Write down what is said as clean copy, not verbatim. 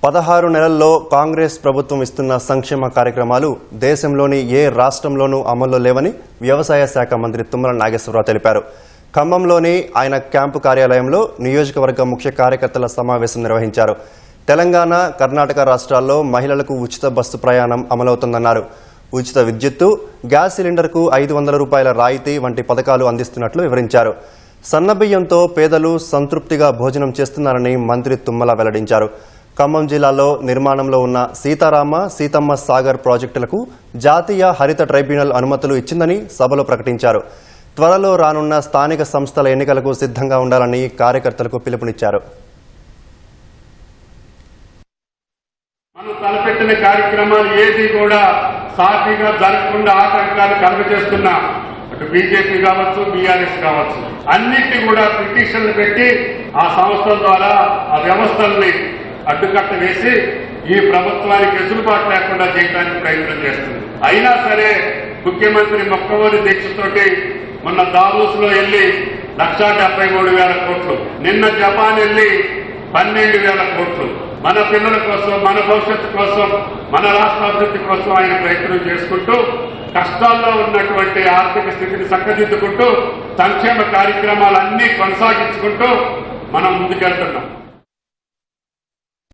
16 నెలల్లో కాంగ్రెస్ ప్రభుత్వం ఇస్తున్న సంక్షేమ కార్యక్రమాలు దేశంలోని ఏ రాష్ట్రంలోనూ అమల్లో లేవని వ్యవసాయ శాఖ మంత్రి తుమ్మల నాగేశ్వరరావు తెలిపారు. ఖమ్మంలోని ఆయన క్యాంపు కార్యాలయంలో నియోజకవర్గ ముఖ్య కార్యకర్తల సమావేశం నిర్వహించారు. తెలంగాణ, కర్ణాటక రాష్ట్రాల్లో మహిళలకు ఉచిత బస్సు ప్రయాణం అమలవుతుందన్నారు. ఉచిత విద్యుత్తు, గ్యాస్ సిలిండర్కు 500 రూపాయల రాయితీ వంటి పథకాలు అందిస్తున్నట్లు వివరించారు. సన్నబియ్యంతో పేదలు సంతృప్తిగా భోజనం చేస్తున్నారని మంత్రి తుమ్మల వెల్లడించారు. ఖమ్మం జిల్లాలో నిర్మాణంలో ఉన్న సీతారామ, సీతమ్మ సాగర్ ప్రాజెక్టులకు జాతీయ హరిత ట్రైబ్యునల్ అనుమతులు ఇచ్చిందని సభలో ప్రకటించారు. త్వరలో రానున్న స్థానిక సంస్థల ఎన్నికలకు సిద్ధంగా ఉండాలని కార్యకర్తలకు పిలుపునిచ్చారు. మనం తలపెట్టిన కార్యక్రమాలు ఏది కూడా సాఫీగా జరగకుండా ఆటంకాలు కలుగజేస్తున్నా అటు బీజేపీ కావచ్చు, బీఆర్ఎస్ కావచ్చు, అన్నిటినీ కూడా పిటిషన్లు పెట్టి ఆ సంస్థల ద్వారా ఆ వ్యవస్థల్ని అడ్డుకట్ట వేసి ఈ ప్రభుత్వానికి ఎదురుబాటు లేకుండా చేయడానికి ప్రయత్నం చేస్తుంది. అయినా సరే ముఖ్యమంత్రి మొక్కవోని దీక్షతోటి మొన్న దావోస్ లో వెళ్లి 1,73,000 కోట్లు, నిన్న జపాన్ వెళ్లి 12,000 కోట్లు మన పిల్లల కోసం, మన భవిష్యత్తు కోసం, మన రాష్ట్ర అభివృద్ధి కోసం ఆయన ప్రయత్నం చేసుకుంటూ కష్టాల్లో ఉన్నటువంటి ఆర్థిక స్థితిని చక్కదిద్దుకుంటూ సంక్షేమ కార్యక్రమాలన్నీ కొనసాగించుకుంటూ మనం ముందుకెళ్తున్నాం.